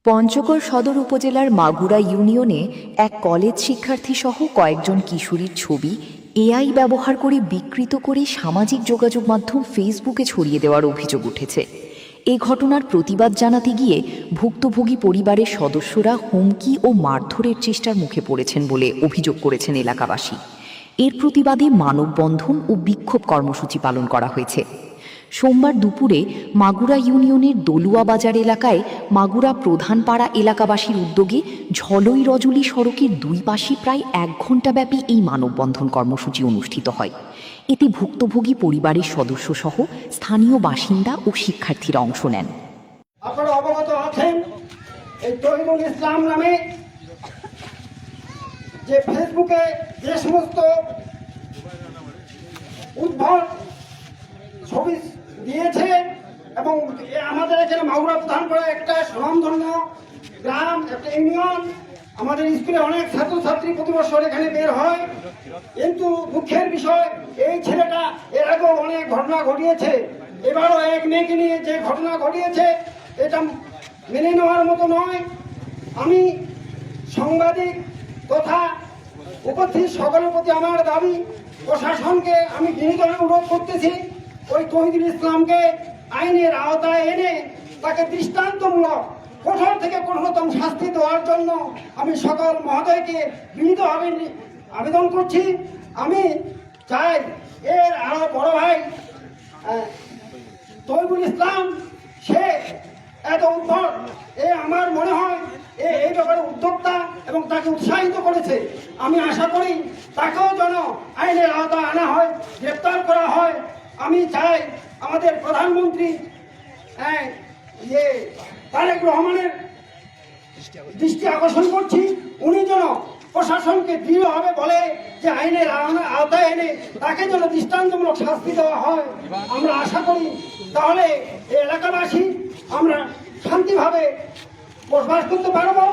পঞ্চগড় সদর উপজেলার মাগুরা ইউনিয়নে এক কলেজ শিক্ষার্থী সহ কয়েকজন কিশোরীর ছবি এআই ব্যবহার করে বিকৃত করে সামাজিক যোগাযোগ মাধ্যম ফেসবুকে ছড়িয়ে দেওয়ার অভিযোগ উঠেছে। এই ঘটনার প্রতিবাদ জানাতে গিয়ে ভুক্তভোগী পরিবারের সদস্যরা হুমকি ও মারধরের চেষ্টার মুখে পড়েছেন বলে অভিযোগ করেছেন এলাকাবাসী। এর প্রতিবাদে মানববন্ধন ও বিক্ষোভ কর্মসূচি পালন করা হয়েছে। সোমবার দুপুরে মাগুরা ইউনিয়নের দলুয়া বাজার এলাকায় মাগুরা প্রধান পাড়া এলাকাবাসীর উদ্যোগে ঝলই রজলি সড়কের দুই পাশে প্রায় 1 ঘণ্টাব্যাপী এই মানববন্ধন কর্মসূচি অনুষ্ঠিত হয়। এতে ভুক্তভোগী পরিবারের সদস্যসহ স্থানীয় বাসিন্দা ও শিক্ষার্থীরা অংশ নেন। আপনারা অবগত আছেন, এই তহিদুল ইসলাম নামে যে ফেসবুকে যে সমস্ত উদ্ভট ছবি দিয়েছে এবং আমাদের এখানে মাগুরা প্রধান করে একটা স্বনামধন্য গ্রাম, একটা ইউনিয়ন, আমাদের স্কুলে অনেক ছাত্রছাত্রী প্রতি বছর এখানে বের হয়। কিন্তু দুঃখের বিষয়, এই ছেলেটা এর আগেও অনেক ঘটনা ঘটিয়েছে। এবারও এক মেয়েকে নিয়ে যে ঘটনা ঘটিয়েছে এটা মেনে নেওয়ার মতো নয়। আমি সাংবাদিক তথা উপস্থিত সকলের প্রতি আমার দাবি, প্রশাসনকে আমি বিনীত অনুরোধ করতেছি, ওই তহিদুল ইসলামকে আইনের আওতায় এনে তাকে দৃষ্টান্তমূলক কঠোর থেকে কঠোরতম শাস্তি দেওয়ার জন্য আমি সকল মহোদয়কে বিনীতভাবে আবেদন করছি। আমি চাই এর আরো বড় ভাই তহিদুল ইসলাম, সে এত উদ্ভট, আমার মনে হয় এই ব্যাপারে উদ্যোক্তা এবং তাকে উৎসাহিত করেছে। আমি আশা করি তাকেও যেন আইনের আওতায় আনা হয়, গ্রেপ্তার করা হয়। আমি চাই আমাদের প্রধানমন্ত্রী তারেক রহমানের দৃষ্টি আকর্ষণ করছি, উনি যেন প্রশাসনকে দৃঢ়ভাবে বলে যে আইনের আওতায় এনে তাকে যেন দৃষ্টান্তমূলক শাস্তি দেওয়া হয়। আমরা আশা করি তাহলে এই এলাকাবাসী আমরা শান্তিভাবে বসবাস করতে পারবো।